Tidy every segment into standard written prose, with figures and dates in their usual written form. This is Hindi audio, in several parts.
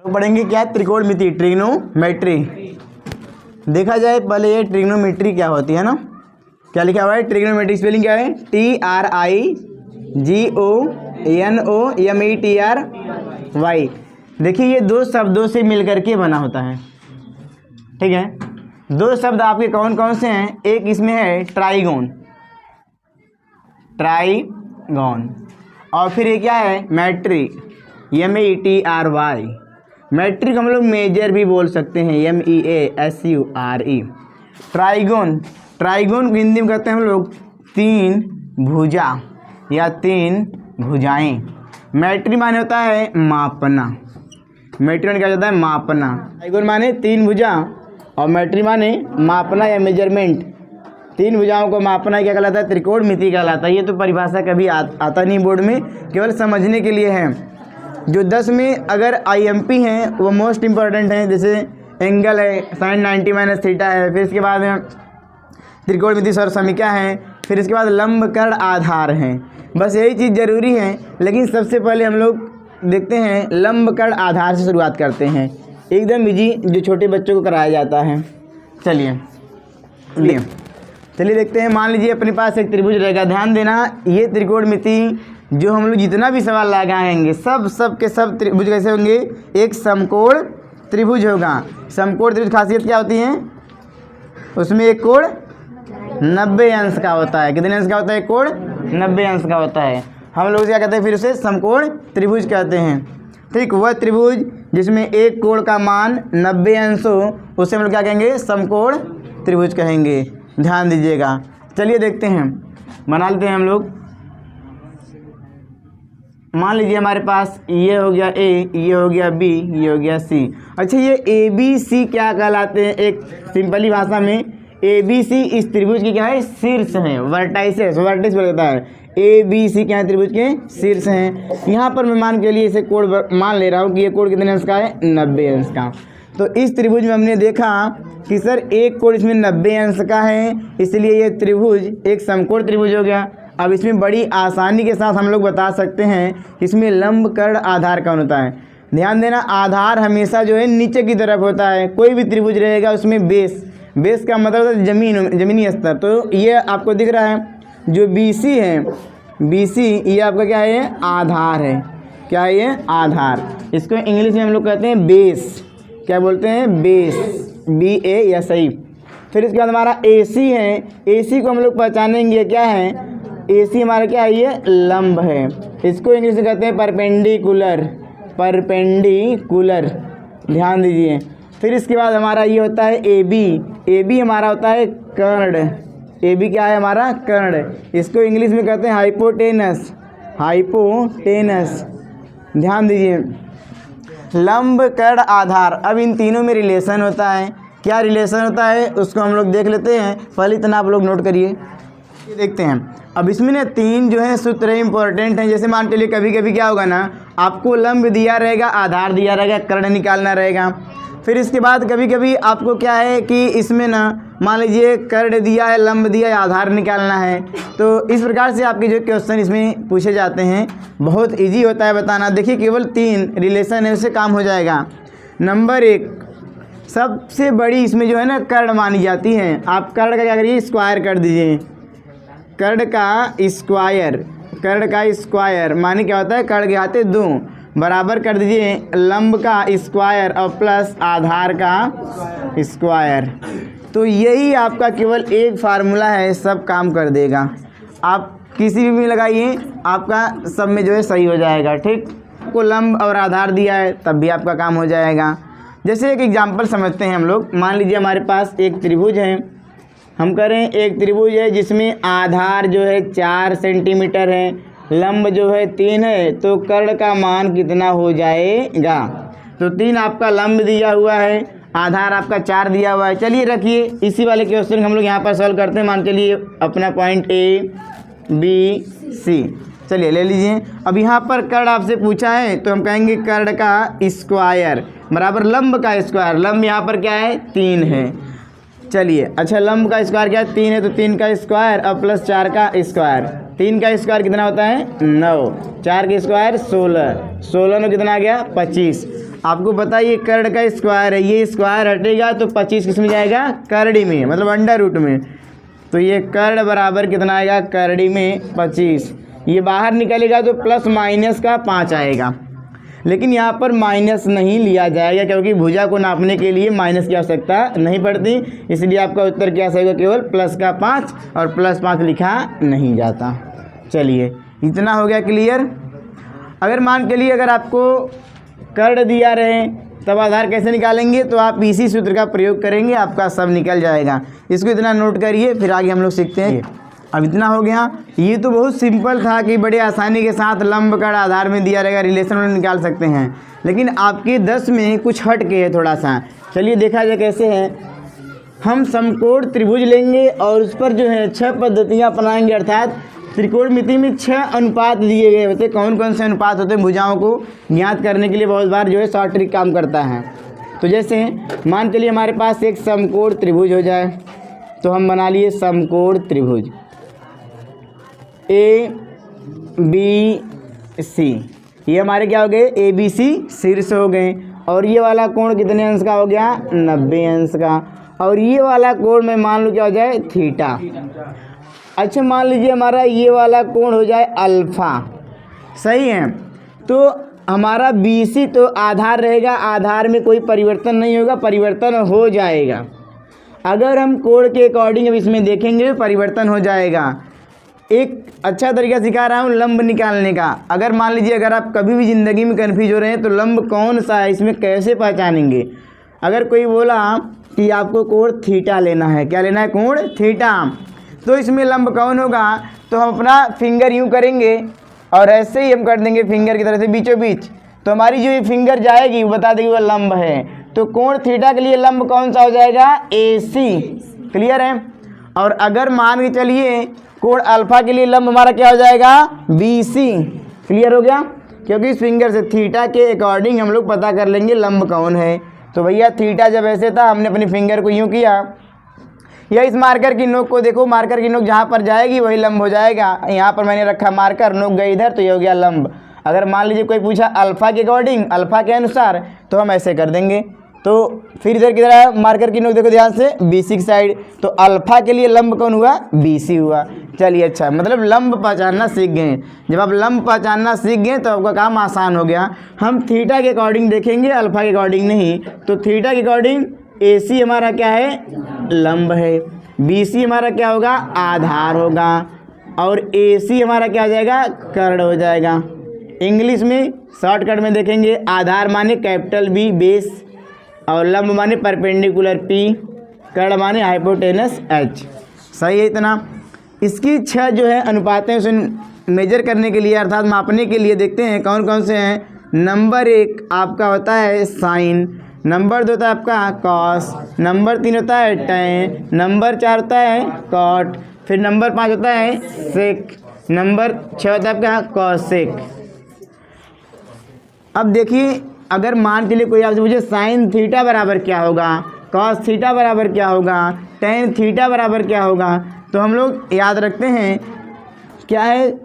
तो पढ़ेंगे क्या, त्रिकोणमिति, ट्रिग्नोमेट्री। देखा जाए पहले ये ट्रिग्नोमेट्री क्या होती है ना, क्या लिखा हुआ है ट्रिग्नोमेट्री, स्पेलिंग क्या है, TRIGONOMETRY। देखिए ये दो शब्दों से मिलकर के बना होता है, ठीक है। दो शब्द आपके कौन कौन से हैं, एक इसमें है ट्राइगोन, ट्राइगोन, और फिर ये क्या है मैट्रिक, METRY। मैट्रिक हम लोग मेजर भी बोल सकते हैं, MEASURE। ट्राइगोन, ट्राइगोन हिंदी में कहते हैं हम लोग तीन भुजा या तीन भुजाएं। मैट्रिक माने होता है मापना, मैट्रिक माने क्या होता है, मापना। ट्राइगोन माने तीन भुजा और मैट्रिक माने मापना या मेजरमेंट। तीन भुजाओं को मापना क्या कहलाता है, त्रिकोणमिति कहलाता है। ये तो परिभाषा कभी आता नहीं बोर्ड में, केवल समझने के लिए है। जो 10 में अगर IMP हैं वो मोस्ट इम्पॉर्टेंट हैं, जैसे एंगल है, sin 90 - थीटा है, फिर इसके बाद त्रिकोणमिति सर्वसमीका है, फिर इसके बाद लंब कर्ण आधार हैं। बस यही चीज़ ज़रूरी है। लेकिन सबसे पहले हम लोग देखते हैं लंब कर्ण आधार से शुरुआत करते हैं, एकदम इजी, जो छोटे बच्चों को कराया जाता है। चलिए देखते हैं। मान लीजिए अपने पास एक त्रिभुज रहेगा, ध्यान देना ये त्रिकोणमिति जो हम लोग जितना भी सवाल लगाएंगे सब के सब त्रिभुज कैसे होंगे, एक समकोण त्रिभुज होगा। समकोण त्रिभुज खासियत क्या होती है, उसमें एक कोण 90 अंश का होता है। कितने अंश का होता है, एक कोण 90 अंश का होता है। हम लोग क्या कहते हैं, फिर उसे समकोण त्रिभुज कहते हैं। ठीक, वह त्रिभुज जिसमें एक कोण का मान 90 अंश हो उसे हम लोग क्या कहेंगे, समकोण त्रिभुज कहेंगे। ध्यान दीजिएगा। चलिए देखते हैं, बना लेते हैं हम लोग। मान लीजिए हमारे पास ये हो गया A, ये हो गया B, ये हो गया C। अच्छा ये ABC क्या कहलाते हैं, एक सिंपली भाषा में ABC इस त्रिभुज की क्या है, शीर्ष हैं, वर्टाइसेस, वर्टिस बोलता है। ABC क्या है, त्रिभुज के शीर्ष हैं। यहाँ पर मैं मान के लिए इसे कोण मान ले रहा हूँ कि ये कोण कितने अंश का है, 90 अंश का। तो इस त्रिभुज में हमने देखा कि सर एक कोण इसमें 90 अंश का है, इसलिए ये त्रिभुज एक समकोण त्रिभुज हो गया। अब इसमें बड़ी आसानी के साथ हम लोग बता सकते हैं इसमें लंब कर्ण आधार कौन होता है। ध्यान देना, आधार हमेशा जो है नीचे की तरफ होता है। कोई भी त्रिभुज रहेगा उसमें बेस का मतलब होता है जमीनी स्तर। तो ये आपको दिख रहा है जो BC है, BC ये आपका क्या है, ये आधार है। क्या है ये, आधार। इसको इंग्लिश में हम लोग कहते हैं बेस। क्या बोलते हैं, बेस, BASI। फिर इसके बाद हमारा AC है। AC को हम लोग पहचानेंगे क्या है, AC हमारा क्या है, ये लंब है। इसको इंग्लिश में कहते हैं परपेंडिकुलर, परपेंडिकुलर। ध्यान दीजिए। फिर इसके बाद हमारा ये होता है AB हमारा होता है कर्ण। AB क्या है, हमारा कर्ण। इसको इंग्लिश में कहते हैं हाइपोटेनस, हाइपोटेनस। ध्यान दीजिए। लंब कर्ण आधार, अब इन तीनों में रिलेशन होता है। क्या रिलेशन होता है उसको हम लोग देख लेते हैं। पहले इतना आप लोग नोट करिए, ये देखते हैं। अब इसमें ना तीन जो है सूत्र इंपॉर्टेंट हैं। जैसे मान के लिए कभी कभी क्या होगा ना, आपको लंब दिया रहेगा, आधार दिया रहेगा, कर्ण निकालना रहेगा। फिर इसके बाद कभी कभी आपको क्या है कि इसमें ना मान लीजिए कर्ण दिया है, लंब दिया है, आधार निकालना है। तो इस प्रकार से आपके जो क्वेश्चन इसमें पूछे जाते हैं, बहुत इजी होता है बताना। देखिए केवल 3 रिलेशन है, उससे काम हो जाएगा। नंबर 1 सबसे बड़ी इसमें जो है ना कर्ण मानी जाती है। आप कर्ण का क्या करिए, स्क्वायर कर दीजिए। कर्ण का स्क्वायर माने क्या होता है, कर्ण के आते 2 बराबर कर दीजिए लंब का स्क्वायर और प्लस आधार का स्क्वायर। तो यही आपका केवल एक फार्मूला है, सब काम कर देगा। आप किसी भी लगाइए, आपका सब में जो है सही हो जाएगा। ठीक, आपको लंब और आधार दिया है तब भी आपका काम हो जाएगा। जैसे एक एग्जांपल समझते हैं हम लोग। मान लीजिए हमारे पास एक त्रिभुज है, हम करें एक त्रिभुज है जिसमें आधार जो है 4 सेंटीमीटर है, लंब जो है 3 है, तो कर्ण का मान कितना हो जाएगा। तो 3 आपका लंब दिया हुआ है, आधार आपका 4 दिया हुआ है। चलिए रखिए, इसी वाले क्वेश्चन हम लोग यहाँ पर सॉल्व करते हैं। मान के लिए अपना पॉइंट ABC, चलिए ले लीजिए। अब यहाँ पर कर्ण आपसे पूछा है तो हम कहेंगे कर्ण का स्क्वायर बराबर लंब का स्क्वायर। लंब यहाँ पर क्या है, 3 है। चलिए अच्छा, लंब का स्क्वायर क्या है, 3 है, तो 3 का स्क्वायर और प्लस 4 का स्क्वायर। 3 का स्क्वायर कितना होता है 9, 4 का स्क्वायर 16, 16 में कितना आ गया 25। आपको पता है ये कर्ण का स्क्वायर है, ये स्क्वायर हटेगा तो 25 किस में जाएगा करड़ी में, मतलब अंडर रूट में। तो ये कर्ण बराबर कितना आएगा करड़ी में 25। ये बाहर निकलेगा तो प्लस माइनस का 5 आएगा, लेकिन यहाँ पर माइनस नहीं लिया जाएगा क्योंकि भुजा को नापने के लिए माइनस की आवश्यकता नहीं पड़ती, इसलिए आपका उत्तर क्या सही होगा, केवल प्लस का 5 और प्लस 5 लिखा नहीं जाता। चलिए इतना हो गया क्लियर। अगर मान के लिए अगर आपको कर्ण दिया रहे तब आधार कैसे निकालेंगे, तो आप इसी सूत्र का प्रयोग करेंगे, आपका सब निकल जाएगा। इसको इतना नोट करिए, फिर आगे हम लोग सीखते हैं। अब इतना हो गया। ये तो बहुत सिंपल था कि बड़े आसानी के साथ लंब कर्ण आधार में दिया रहेगा, रिलेशन में निकाल सकते हैं, लेकिन आपके 10 में कुछ हट के है थोड़ा सा। चलिए देखा जाए कैसे है। हम समकोण त्रिभुज लेंगे और उस पर जो है 6 पद्धतियाँ अपनाएंगे, अर्थात त्रिकोणमिति में 6 अनुपात दिए गए होते। कौन कौन से अनुपात होते हैं भुजाओं को ज्ञात करने के लिए बहुत बार जो है शॉर्ट ट्रिक काम करता है। तो जैसे मान चलिए हमारे पास एक समकोण त्रिभुज हो जाए, तो हम बना लिए समकोण त्रिभुज ABC। ये हमारे क्या हो गए ABC शीर्ष हो गए, और ये वाला कोण कितने अंश का हो गया 90 अंश का, और ये वाला कोण में मान लो क्या हो जाए थीटा। अच्छा मान लीजिए हमारा ये वाला कोण हो जाए अल्फा, सही है। तो हमारा BC तो आधार रहेगा, आधार में कोई परिवर्तन नहीं होगा, परिवर्तन हो जाएगा। अगर हम कोण के अकॉर्डिंग अब इसमें देखेंगे परिवर्तन हो जाएगा। एक अच्छा तरीका सिखा रहा हूँ लंब निकालने का। अगर मान लीजिए अगर आप कभी भी ज़िंदगी में कन्फ्यूज हो रहे हैं तो लंब कौन सा है, इसमें कैसे पहचानेंगे। अगर कोई बोला कि आपको कोण थीटा लेना है, क्या लेना है कोण थीटा, तो इसमें लंब कौन होगा, तो हम अपना फिंगर यूँ करेंगे और ऐसे ही हम कर देंगे फिंगर की तरह से बीचों बीच, तो हमारी जो ये फिंगर जाएगी वो बता देगी वो लंब है। तो कोण थीटा के लिए लंब कौन सा हो जाएगा AC। क्लियर है। और अगर मान के चलिए कोण अल्फा के लिए लंब हमारा क्या हो जाएगा BC। क्लियर हो गया, क्योंकि इस फिंगर से थीटा के अकॉर्डिंग हम लोग पता कर लेंगे लंब कौन है। तो भैया थीटा जब ऐसे था हमने अपनी फिंगर को यूँ किया, या इस मार्कर की नोक को देखो, मार्कर की नोक जहाँ पर जाएगी वही लंब हो जाएगा। यहाँ पर मैंने रखा मार्कर, नोक गई इधर, तो ये हो गया लंब। अगर मान लीजिए कोई पूछा अल्फा के अकॉर्डिंग, अल्फा के अनुसार, तो हम ऐसे कर देंगे। तो फिर इधर किधर है मार्कर की नोक देखो ध्यान से BC की साइड, तो अल्फा के लिए लंब कौन हुआ BC हुआ। चलिए अच्छा, मतलब लंब पहचानना सीख गए। जब आप लंब पहचानना सीख गए तो आपका काम आसान हो गया। हम थीटा के अकॉर्डिंग देखेंगे, अल्फा के अकॉर्डिंग नहीं। तो थीटा के अकॉर्डिंग AC हमारा क्या है लंब है, BC हमारा क्या होगा आधार होगा, और AC हमारा क्या हो जाएगा कर्ण हो जाएगा। इंग्लिश में शॉर्टकट में देखेंगे, आधार माने कैपिटल B बेस, और लंब माने परपेंडिकुलर P, कर्ण माने हाइपोटेनस H। सही है इतना। इसकी 6 जो है अनुपातें उसे मेजर करने के लिए अर्थात मापने के लिए देखते हैं कौन कौन से हैं। नंबर 1 आपका होता है साइन, नंबर 2 होता है आपका कॉस, नंबर 3 होता है टैन, नंबर 4 होता है कॉट, फिर नंबर 5 होता है सेक, नंबर 6 होता है आपका कॉसेक। अब देखिए अगर मान के लिए कोई आपसे पूछे साइन थीटा बराबर क्या होगा, कॉस थीटा बराबर क्या होगा, टैन थीटा बराबर क्या होगा, तो हम लोग याद रखते हैं क्या है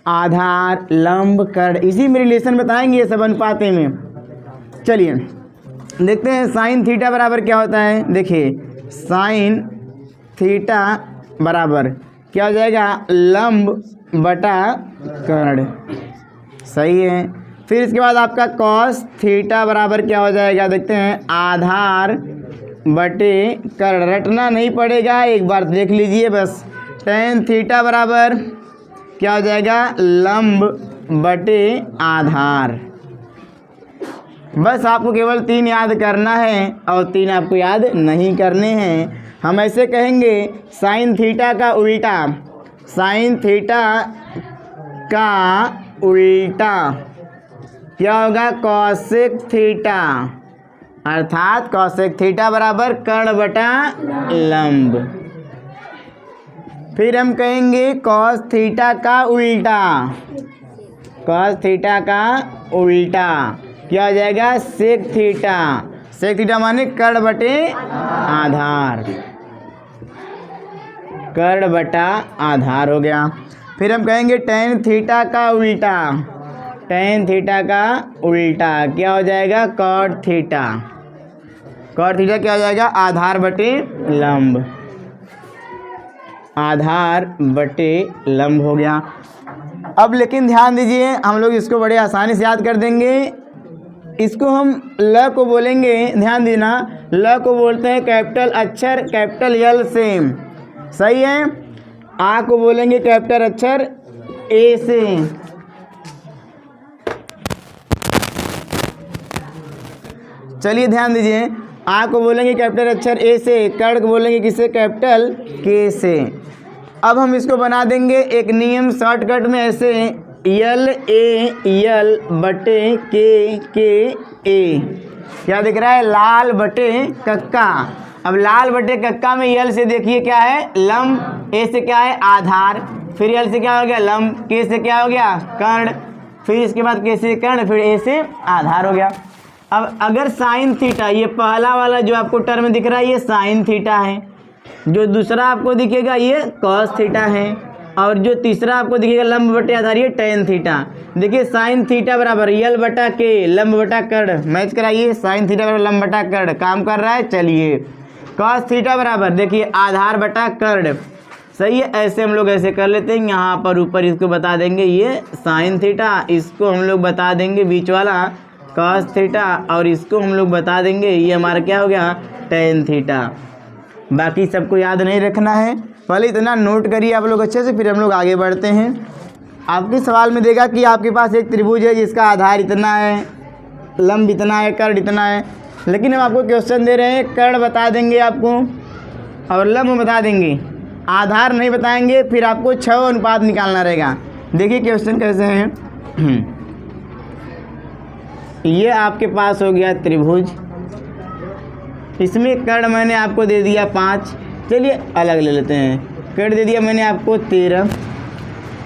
आधार लंब कर्ण, इसी में रिलेशन बताएंगे ये सब अनुपातें में। चलिए देखते हैं साइन थीटा बराबर क्या होता है। देखिए साइन थीटा बराबर क्या हो जाएगा लंब बटा कर्ण, सही है। फिर इसके बाद आपका कॉस थीटा बराबर क्या हो जाएगा, देखते हैं आधार बटे कर्ण, रटना नहीं पड़ेगा, एक बार देख लीजिए बस। टैन थीटा बराबर क्या हो जाएगा लंब बटे आधार। बस आपको केवल 3 याद करना है और 3 आपको याद नहीं करने हैं। हम ऐसे कहेंगे साइन थीटा का उल्टा, साइन थीटा का उल्टा क्या होगा कॉसेक थीटा, अर्थात कॉसेक थीटा बराबर कर्ण बटा लंब। फिर हम कहेंगे कॉस थीटा का उल्टा, कॉस थीटा का उल्टा क्या हो जाएगा सेक थीटा, सेक थीटा माने कर्ण बटे आधार, कर्ण बटा आधार हो गया। फिर हम कहेंगे tan थीटा का उल्टा, tan थीटा का उल्टा क्या हो जाएगा, cot थीटा। cot थीटा क्या हो जाएगा, आधार बटे लंब, आधार बटे लंब हो गया। अब लेकिन ध्यान दीजिए, हम लोग इसको बड़े आसानी से याद कर देंगे। इसको हम ल को बोलेंगे, ध्यान देना, ल को बोलते हैं कैपिटल अक्षर कैपिटल L से, सही है। आ को बोलेंगे कैपिटल अक्षर A से, चलिए ध्यान दीजिए, आ को बोलेंगे कैपिटल अक्षर A से, कर्ण को बोलेंगे किससे, कैपिटल K से। अब हम इसको बना देंगे एक नियम शॉर्टकट में ऐसे, यल बटे के ए, क्या दिख रहा है, लाल बटे कक्का। अब लाल बटे कक्का में यल से देखिए क्या है, लंब, ए से क्या है, आधार, फिर यल से क्या हो गया, लंब, के से क्या हो गया, कर्ण, फिर इसके बाद के से कर्ण, फिर ए से आधार हो गया। अब अगर साइन थीटा, ये पहला वाला जो आपको टर्म दिख रहा है ये साइन थीटा है, जो दूसरा आपको दिखेगा ये कॉस थीटा है, और जो तीसरा आपको दिखेगा लंब बटे आधार ये tan थीटा। देखिए साइन थीटा बराबर यल बटा के, लंब बटा कर्ण, मैच कराइए, साइन थीटा बराबर लंब बटा कर्ण, काम कर रहा है। चलिए कॉस थीटा बराबर देखिए आधार बटा कर्ण, सही है। ऐसे हम लोग ऐसे कर लेते हैं, यहाँ पर ऊपर इसको बता देंगे ये साइन थीटा, इसको हम लोग बता देंगे बीच वाला कॉस थीटा, और इसको हम लोग बता देंगे ये हमारा क्या हो गया, tan थीटा। बाकी सबको याद नहीं रखना है, पहले इतना नोट करिए आप लोग अच्छे से, फिर हम लोग आगे बढ़ते हैं। आपके सवाल में देगा कि आपके पास एक त्रिभुज है जिसका आधार इतना है, लंब इतना है, कर्ण इतना है, लेकिन हम आपको क्वेश्चन दे रहे हैं कर्ण बता देंगे आपको और लंब बता देंगे, आधार नहीं बताएंगे, फिर आपको 6 अनुपात निकालना रहेगा। देखिए क्वेश्चन कैसे हैं। ये आपके पास हो गया त्रिभुज, इसमें कर्ण मैंने आपको दे दिया 5, चलिए अलग ले लेते हैं। कर्ण दे दिया मैंने आपको 13,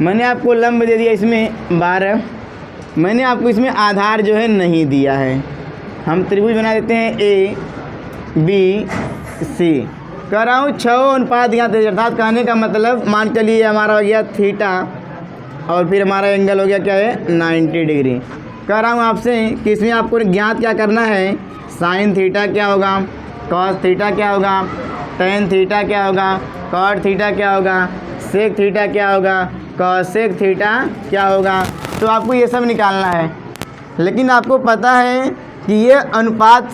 मैंने आपको लंब दे दिया इसमें 12, मैंने आपको इसमें आधार जो है नहीं दिया है। हम त्रिभुज बना देते हैं ABC, कह रहा हूँ 6 अनुपात यहाँ से, अर्थात कहने का मतलब मान चलिए हमारा हो गया थीटा और फिर हमारा एंगल हो गया क्या है 90 डिग्री। कह रहा हूँ आपसे कि इसमें आपको ज्ञात क्या करना है, साइन थीटा क्या होगा, कॉस थीटा क्या होगा, tan थीटा क्या होगा, cot थीटा क्या होगा, sec थीटा क्या होगा, cosec थीटा क्या होगा। तो आपको ये सब निकालना है, लेकिन आपको पता है कि ये अनुपात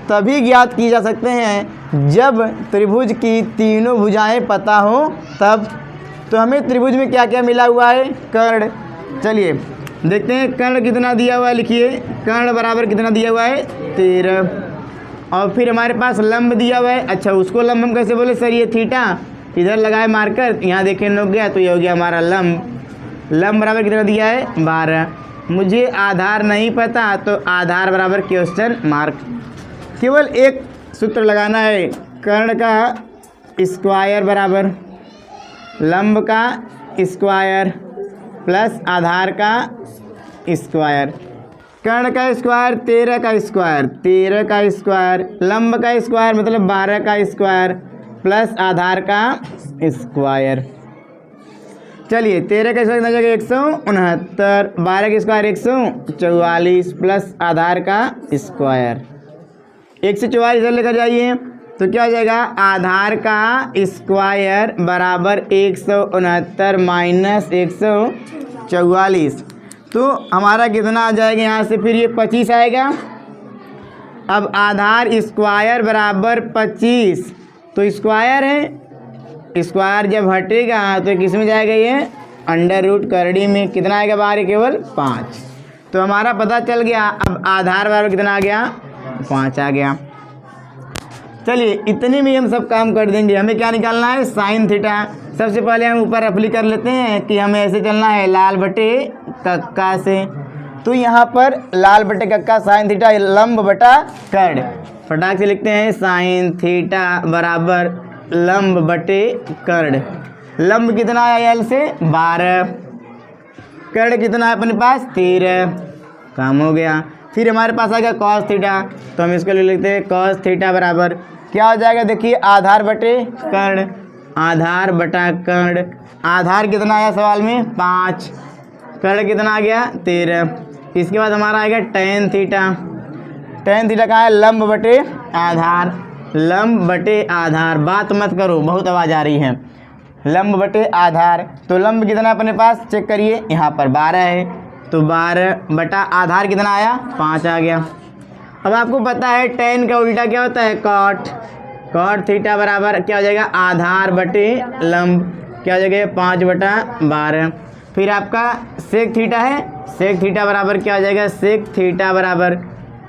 तभी ज्ञात किए जा सकते हैं जब त्रिभुज की तीनों भुजाएं पता हो तब। तो हमें त्रिभुज में क्या क्या मिला हुआ है, कर्ण। चलिए देखते हैं कर्ण कितना दिया हुआ है, लिखिए कर्ण बराबर कितना दिया हुआ है 13, और फिर हमारे पास लंब दिया हुआ है। अच्छा उसको लंब हम कैसे बोले सर, ये थीटा इधर लगाए मार्कर, यहाँ देखें नोक गया, तो ये हो गया हमारा लंब। लंब बराबर कितना दिया है 12, मुझे आधार नहीं पता तो आधार बराबर क्वेश्चन मार्क। केवल एक सूत्र लगाना है, कर्ण का स्क्वायर बराबर लंब का स्क्वायर प्लस आधार का स्क्वायर। कर्ण का स्क्वायर 13 का स्क्वायर, 13 का स्क्वायर, लंब का स्क्वायर मतलब 12 का स्क्वायर प्लस आधार का स्क्वायर। चलिए 13 का स्क्वायर कितना जाएगा 169, 12 का स्क्वायर 144 प्लस आधार का स्क्वायर। 144 इधर लेकर जाइए तो क्या हो जाएगा, आधार का स्क्वायर बराबर 169 माइनस 144, तो हमारा कितना आ जाएगा यहाँ से, फिर ये 25 आएगा। अब आधार स्क्वायर बराबर 25, तो स्क्वायर है, स्क्वायर जब हटेगा तो किस में जाएगा, ये अंडर रूट करड़ी में। कितना आएगा बाहर, केवल 5। तो हमारा पता चल गया। अब आधार बराबर कितना आ गया, 5 आ गया। चलिए इतने में हम सब काम कर देंगे। हमें क्या निकालना है, साइन थीटा। सबसे पहले हम ऊपर अप्लाई कर लेते हैं कि हमें ऐसे चलना है लाल बटे कक्का से। तो यहाँ पर लाल बटे कक्का साइन थीटा लंब बटा कर्ण, फटाक से लिखते हैं साइन थीटा बराबर लंब बटे कर्ण। लंब कितना है एल से 12, कर्ण कितना है अपने पास 13, काम हो गया। फिर हमारे पास आ गया कॉस थीटा, तो हम इसको ले लेते हैं कॉस थीटा बराबर क्या हो जाएगा, देखिए आधार बटे कर्ण। आधार बटा कर्ण। आधार कितना आया सवाल में 5, कर्ण कितना आ गया 13। इसके बाद हमारा आएगा tan थीटा। tan थीटा कहाँ है, लंब बटे आधार, लंब बटे आधार। बात मत करो, बहुत आवाज़ आ रही है। लंब बटे आधार, तो लंब कितना अपने पास चेक करिए, यहाँ पर 12 है, तो 12 बटा आधार कितना आया 5 आ गया। अब आपको पता है tan का उल्टा क्या होता है cot। cot थीटा बराबर क्या हो जाएगा, आधार बटे लंब, क्या हो जाएगा 5 बटा 12। फिर आपका sec थीटा है, sec थीटा बराबर क्या हो जाएगा, sec थीटा बराबर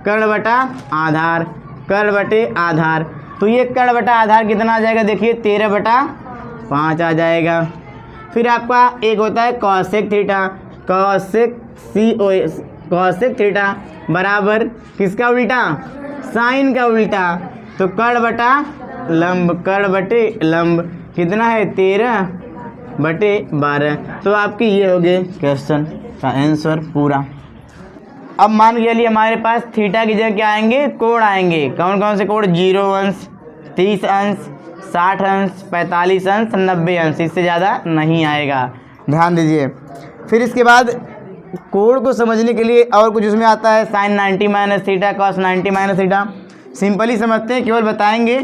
कर्ण बटा आधार, कर्ण बटे आधार। तो ये कर्ण बटा आधार कितना आ जाएगा, देखिए 13 बटा 5 आ जाएगा। फिर आपका एक होता है cosec थीटा, cosec थीटा बराबर किसका उल्टा, साइन का उल्टा, तो कर्ण बटा लंब, कर्ण बटे लंब कितना है 13 बटे 12। तो आपके ये हो गए क्वेश्चन का आंसर पूरा। अब मान के चलिए हमारे पास थीटा की जगह क्या आएंगे, कोण आएंगे। कौन कौन से कोण, 0 अंश, 30 अंश, 60 अंश, 45 अंश, 90 अंश, इससे ज़्यादा नहीं आएगा, ध्यान दीजिए। फिर इसके बाद कोण को समझने के लिए और कुछ उसमें आता है, sine 90 minus theta, cos 90 minus theta. Simply समझते हैं, केवल बताएंगे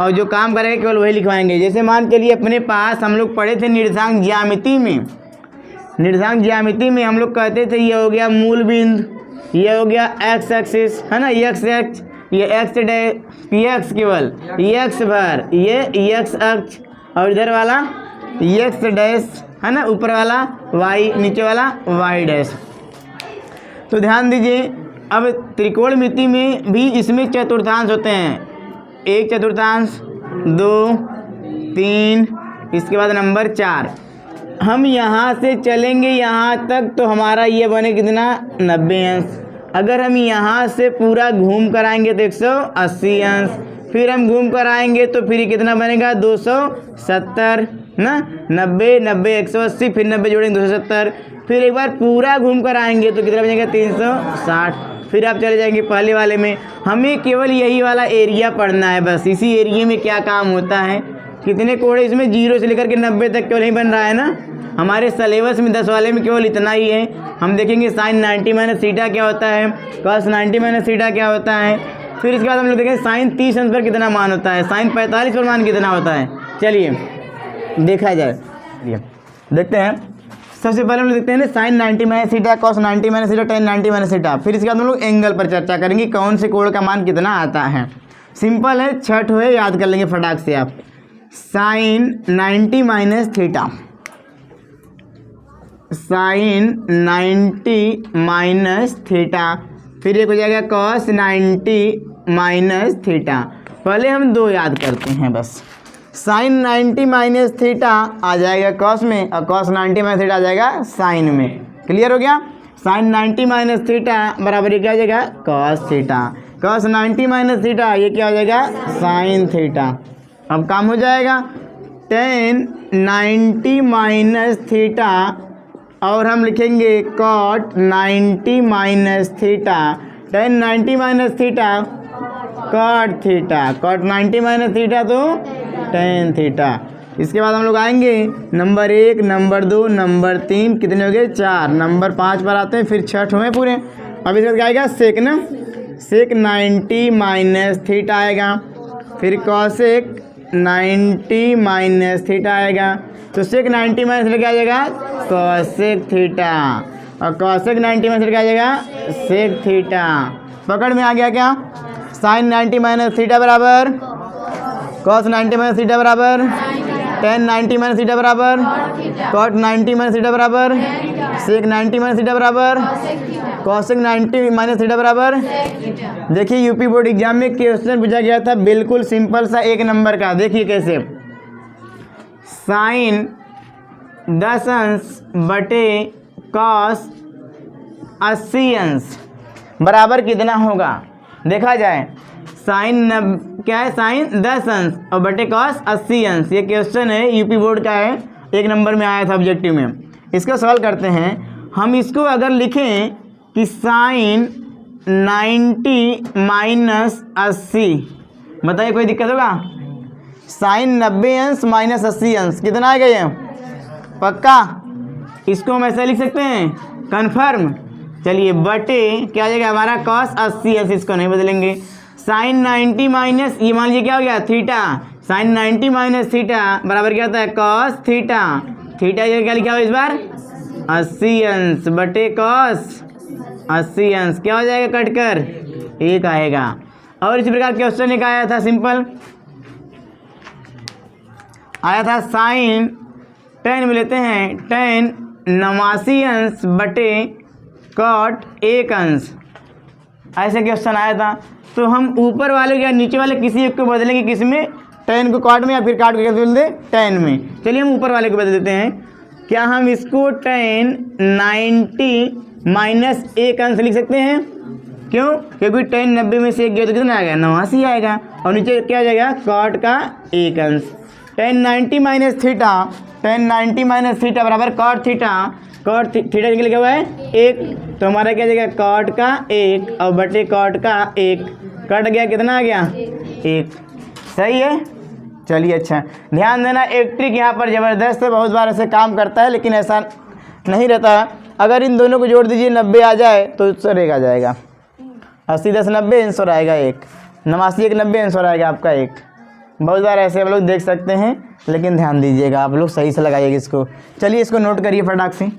और जो काम करेंगे केवल वही लिखवाएंगे। जैसे मान के लिए अपने पास हम लोग पढ़े थे निर्देशांक ज्यामिति में, निर्देशांक ज्यामिति में हम लोग कहते थे ये हो गया मूल बिंदु, ये हो गया एक्स एक्सिस है ना, एक्स एक्स, ये एक्स एक्स केवल एक्स भर, ये एक्स अक्ष, और इधर वाला एक्स डैश है ना, ऊपर वाला वाई, नीचे वाला वाई डैश। तो ध्यान दीजिए, अब त्रिकोणमिति में भी इसमें चतुर्थांश होते हैं, 1 चतुर्थांश, 2, 3, इसके बाद नंबर 4। हम यहाँ से चलेंगे यहाँ तक तो हमारा ये बने कितना 90 अंश। अगर हम यहाँ से पूरा घूम कर आएंगे तो 180 अंश, फिर हम घूम कर आएंगे तो फिर कितना बनेगा 270 ना, 90 90 180, फिर 90 जोड़ेंगे 270, फिर एक बार पूरा घूम कर आएंगे तो कितना बनेगा 360। फिर आप चले जाएंगे पहले वाले में। हमें केवल यही वाला एरिया पढ़ना है, बस इसी एरिया में क्या काम होता है, कितने कोण इसमें 0 से लेकर के 90 तक केवल ही बन रहा है ना। हमारे सिलेबस में 10 वाले में केवल इतना ही है। हम देखेंगे साइन 90 माइनस थीटा क्या होता है, कॉस 90 माइनस थीटा क्या होता है। फिर इसके बाद हम लोग देखेंगे साइन 30 अंश पर कितना मान होता है, साइन 45 पर मान कितना होता है। चलिए देखा जाए, देखते हैं। सबसे पहले हम लोग देखते हैं ना sine 90 minus theta, cos 90 minus theta, tan 90 minus theta. फिर इसके बाद हम लोग एंगल पर चर्चा करेंगे, कौन से कोण का मान कितना आता है। सिंपल है, छठ हुए याद कर लेंगे फटाक से आप। Sine 90 minus theta, sine 90 minus theta, फिर एक हो जाएगा कॉस 90 माइनस थीटा। पहले हम 2 याद करते हैं बस। साइन 90 माइनस थीटा आ जाएगा कॉस में, और कॉस 90 माइनस थीटा आ जाएगा साइन में। क्लियर हो गया। साइन 90 माइनस थीटा बराबर ये क्या हो जाएगा cos theta, cos 90 minus theta ये क्या हो जाएगा साइन थीटा। अब काम हो जाएगा। टेन 90 माइनस थीटा और हम लिखेंगे cot 90 minus theta, tan 90 minus theta cot theta, cot 90 minus theta तो टेन थीटा। इसके बाद हम लोग आएंगे नंबर 1, नंबर 2, नंबर 3, कितने हो गए 4, नंबर 5 पर आते हैं, फिर 6 हुए पूरे। अब इसके बाद क्या आएगा सेक ना, सेक 90 माइनस थीटा आएगा, फिर कॉसेक 90 माइनस थीटा आएगा। तो सेक 90 माइनस थीटा क्या आ जाएगा कॉसेक थीटा, और कॉसेक 90 माइनस थीटा क्या आ जाएगा सेक थीटा। पकड़ में आ गया क्या। साइन 90 माइनस थीटा बराबर कॉस 90 माइनस थीटा बराबर टेन 90 माइनस थीटा बराबर कॉट 90 माइनस थीटा बराबर सेक 90 माइनस थीटा बराबर कॉसेक 90 माइनस थीटा बराबर। देखिए यूपी बोर्ड एग्जाम में क्वेश्चन पूछा गया था बिल्कुल सिंपल सा 1 नंबर का। देखिए कैसे, साइन 10 अंश बटे कॉस 80 अंश बराबर कितना होगा। देखा जाए साइन क्या है, साइन 10 अंश और बटे कॉस 80 अंश। ये क्वेश्चन है यूपी बोर्ड का है, 1 नंबर में आया था ऑब्जेक्टिव में। इसका सवाल करते हैं हम। इसको अगर लिखें कि साइन 90 माइनस 80, बताइए कोई दिक्कत होगा। साइन 90 अंश माइनस 80 अंश कितना आएगा ये? पक्का? इसको हम ऐसा लिख सकते हैं, कन्फर्म। चलिए बटे क्या आ जाएगा हमारा कॉस 80 अंश, इसको नहीं बदलेंगे। साइन 90 माइनस ये मान लीजिए क्या हो गया थीटा, साइन 90 माइनस थीटा बराबर क्या होता है कॉस थीटा। थीटा क्या लिखा हो इस बार 80 अंश बटे कॉस 80 अंश, क्या हो जाएगा कटकर 1 आएगा। और इसी प्रकार क्वेश्चन एक आया था सिंपल, आया था साइन 10 में लेते हैं 10 89 अंश बटे कॉट 1 अंश, ऐसे क्वेश्चन आया था। तो हम ऊपर वाले या नीचे वाले किसी एक को बदलेंगे, किस में 10 को कॉट में या फिर काट को कैसे बदल दे 10 में। चलिए हम ऊपर वाले को बदल देते हैं। क्या हम इसको 10 90 माइनस 1 अंश लिख सकते हैं? क्यों? क्योंकि 10 90 में से 1 गया तो कितना आएगा 89 आएगा, और नीचे क्या आ जाएगा कॉट का 1 अंश। 10 90 माइनस थीटा, 10 90 माइनस थीटा बराबर कॉट थीटा, कॉट थीटा के लिखा हुआ है 1, तो हमारा क्या जाएगा कॉट का 1 और बटे कॉट का 1, कट गया कितना आ गया 1। सही है। चलिए अच्छा ध्यान देना, एक ट्रिक यहाँ पर ज़बरदस्त है, बहुत बार ऐसे काम करता है लेकिन ऐसा नहीं रहता। अगर इन दोनों को जोड़ दीजिए 90 आ जाए तो सर 1 आ जाएगा, 80 10 90 आंसर आएगा 1, 89 1 90 आंसर आएगा आपका 1। बहुत बार ऐसे आप लोग देख सकते हैं, लेकिन ध्यान दीजिएगा आप लोग सही से लगाइएगा इसको। चलिए इसको नोट करिए फटाक से।